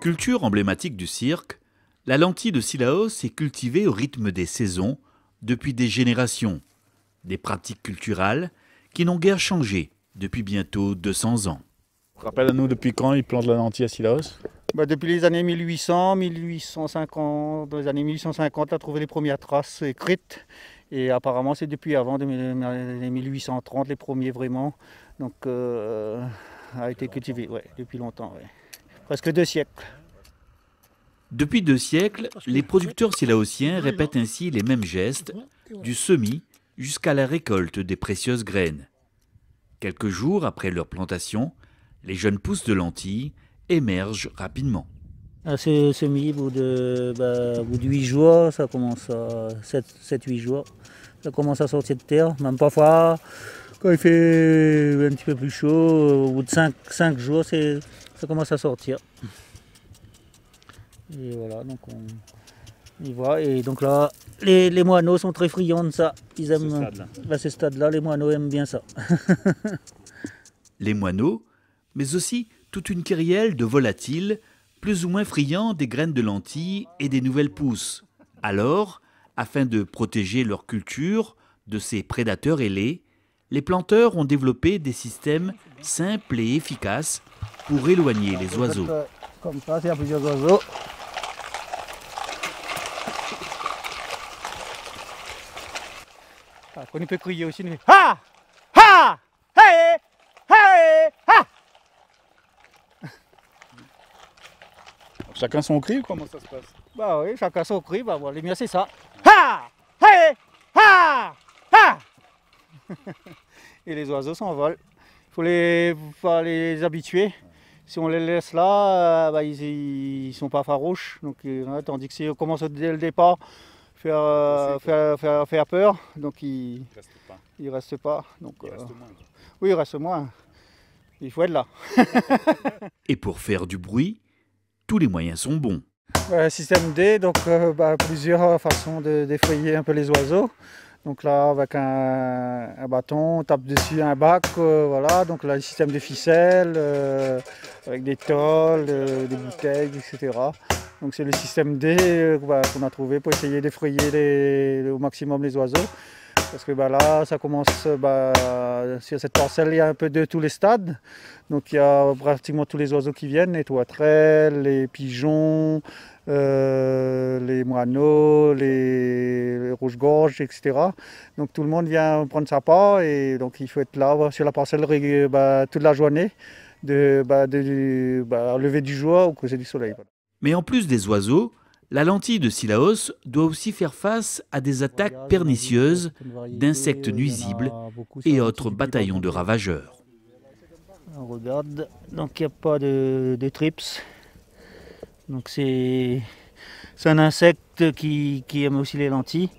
Culture emblématique du cirque, la lentille de Cilaos est cultivée au rythme des saisons depuis des générations. Des pratiques culturelles qui n'ont guère changé depuis bientôt 200 ans. Rappelle-nous depuis quand ils plantent la lentille à Cilaos? Depuis les années 1800, 1850, dans les années 1850, on a trouvé les premières traces écrites. Et apparemment, c'est depuis avant, les 1830, les premiers vraiment. Donc, a été cultivé, ouais, depuis longtemps, ouais. Presque 2 siècles. Depuis 2 siècles, les producteurs silaosiens répètent ainsi les mêmes gestes, du semis jusqu'à la récolte des précieuses graines. Quelques jours après leur plantation, les jeunes pousses de lentilles émergent rapidement. C'est semis, au bout de 8 jours, ça commence à 7-8 jours, ça commence à sortir de terre. Même parfois, quand il fait un petit peu plus chaud, au bout de 5 jours, ça commence à sortir. Et voilà, donc on y voit. Et donc là, les moineaux sont très friands de ça. Ils aiment ce stade-là, les moineaux aiment bien ça. Les moineaux, mais aussi toute une kyrielle de volatiles, plus ou moins friands des graines de lentilles et des nouvelles pousses. Alors, afin de protéger leur culture de ces prédateurs ailés, les planteurs ont développé des systèmes simples et efficaces pour éloigner les oiseaux. Comme ça, il y a plusieurs oiseaux. On peut crier aussi. Ha! Ha! Hey! Hey! Ha! Chacun son cri ou comment ça se passe? Bah oui, chacun son cri, les miens c'est ça. Ha! Hey! Ha! Ha! Et les oiseaux s'envolent. Il faut les habituer. Si on les laisse là, ils ne sont pas farouches. Donc, tandis que si on commence dès le départ faire peur, donc ils ne restent pas. Donc, oui, il reste moins. Il faut être là. Et pour faire du bruit, tous les moyens sont bons. Système D, donc plusieurs façons d'effrayer un peu les oiseaux. Donc là, avec un bâton, on tape dessus un bac, voilà. Donc là, le système de ficelles, avec des tôles, des bouteilles, etc. Donc c'est le système D qu'on a trouvé pour essayer d'effrayer au maximum les oiseaux. Parce que là, ça commence, sur cette parcelle, il y a un peu de tous les stades. Donc il y a pratiquement tous les oiseaux qui viennent, les tourterelles, les pigeons, les moineaux, les rouges-gorges, etc. Donc tout le monde vient prendre sa part et donc il faut être là sur la parcelle toute la journée, au lever du jour ou au coucher du soleil. Mais en plus des oiseaux, la lentille de Cilaos doit aussi faire face à des attaques pernicieuses d'insectes nuisibles et autres bataillons de ravageurs. On regarde, donc il n'y a pas de trips. Donc c'est un insecte qui aime aussi les lentilles,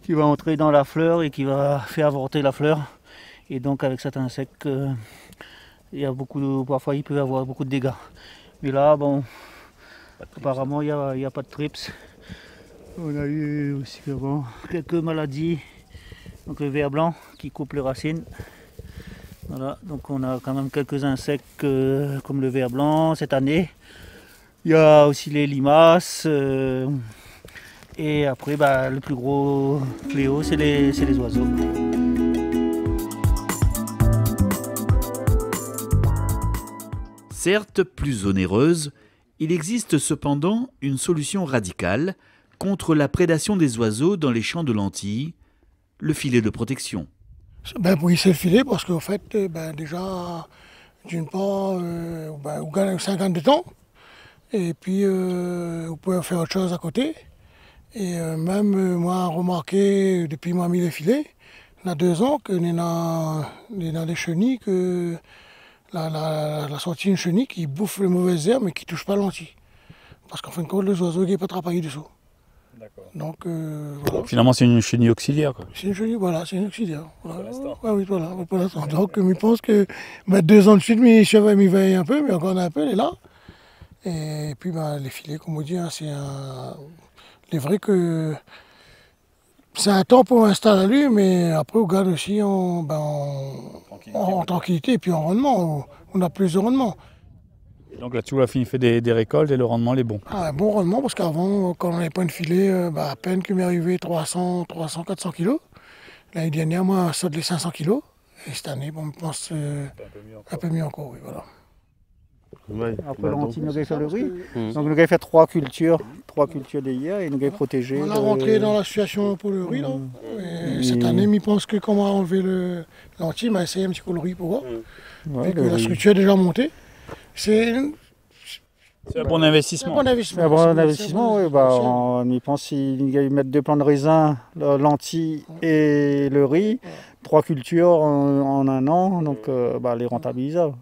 qui va entrer dans la fleur et qui va faire avorter la fleur. Et donc avec cet insecte, parfois il peut y avoir beaucoup de dégâts. Mais là, bon, apparemment il n'y a pas de trips. On a eu aussi quelques maladies, donc le ver blanc qui coupe les racines. Voilà, donc on a quand même quelques insectes comme le ver blanc cette année. Il y a aussi les limaces. Et après, le plus gros fléau, c'est les oiseaux. Certes plus onéreuse, il existe cependant une solution radicale contre la prédation des oiseaux dans les champs de lentilles, le filet de protection. Oui, c'est le filet parce qu'en fait, déjà, d'une part, vous gagnez 5 ans de temps. Et puis, vous pouvez faire autre chose à côté. Et même, moi, remarqué, depuis que j'ai mis le filet, il y a 2 ans, qu'on est dans des chenilles, que la sortie d'une chenille qui bouffe les mauvaises herbes, mais qui ne touche pas la lentille. Parce qu'en fin de compte, les oiseaux ne peuvent pas travailler dessous. Donc, voilà. Finalement, c'est une chenille auxiliaire, quoi. C'est une chenille, voilà, c'est une auxiliaire. Voilà. Oui, voilà, pour l'instant. Donc, je pense que 2 ans de suite, mes chevaux m'y veillent un peu, mais encore un peu, elle est là. Et puis les filets, comme on dit, il est vrai que c'est un temps pour installer lui, mais après on garde aussi en tranquillité et puis en rendement, on a plus de rendement. Donc là, tu vois, il fait des récoltes et le rendement il est bon. Ah, un bon rendement parce qu'avant, quand on n'avait pas de filet, à peine que m'est arrivé 300, 400 kilos. L'année dernière, moi, ça de les 500 kilos. Et cette année, bon, je pense un peu mieux encore, oui, voilà. Après lentilles, nous avons fait le riz. Donc nous avons fait trois cultures d'hier et nous avons protégé. On a rentré dans la situation pour le riz, là. Et cette année, je pense que comme on a enlevé le lentilles, on a essayé un petit peu le riz pour voir. Ouais, Et que la structure est déjà montée. C'est un bon investissement. un bon investissement. C'est un bon C'est investissement, oui. On y pense s'il mettre 2 plants de raisin, lentilles et le riz, 3 cultures en un an, donc les rentabilisables.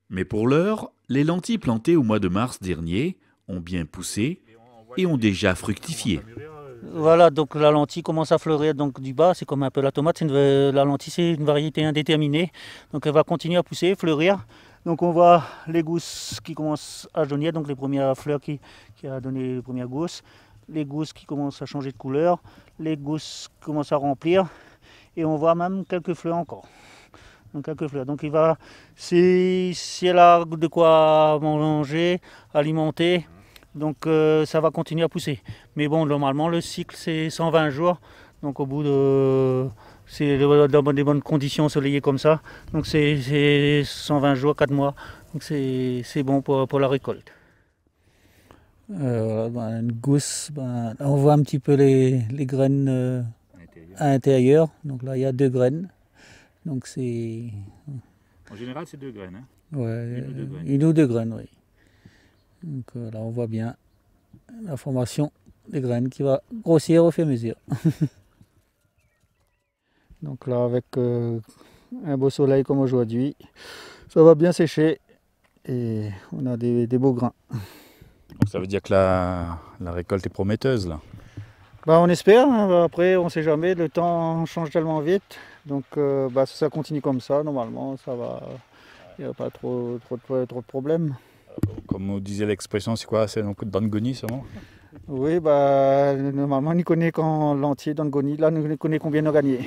Mais pour l'heure, les lentilles plantées au mois de mars dernier ont bien poussé et ont déjà fructifié. Voilà, donc la lentille commence à fleurir donc du bas, c'est comme un peu la tomate, la lentille c'est une variété indéterminée, donc elle va continuer à pousser, fleurir. Donc on voit les gousses qui commencent à jaunir, donc les premières fleurs qui a donné les premières gousses, les gousses qui commencent à changer de couleur, les gousses commencent à remplir, et on voit même quelques fleurs encore. Donc quelques fleurs. Donc si elle a de quoi manger, alimenter, donc ça va continuer à pousser. Mais bon, normalement le cycle c'est 120 jours, donc au bout de... c'est dans des bonnes conditions ensoleillées comme ça, donc c'est 120 jours, 4 mois, donc c'est bon pour la récolte. Une gousse, on voit un petit peu les graines à l'intérieur, donc là il y a 2 graines. Donc c'est... En général, c'est 2 graines. Hein. Ouais, une ou deux graines, oui. Donc là, on voit bien la formation des graines qui va grossir au fur et à mesure. Donc là, avec un beau soleil comme aujourd'hui, ça va bien sécher et on a des beaux grains. Donc ça veut dire que la récolte est prometteuse, là. On espère, hein. Après on ne sait jamais, le temps change tellement vite, donc si ça continue comme ça, normalement ça va, il n'y a pas trop de problèmes. Comme on disait l'expression, c'est quoi? C'est donc d'Angoni seulement? Oui, normalement on y connaît quand l'entier d'Angoni, là on connaît combien on a gagné.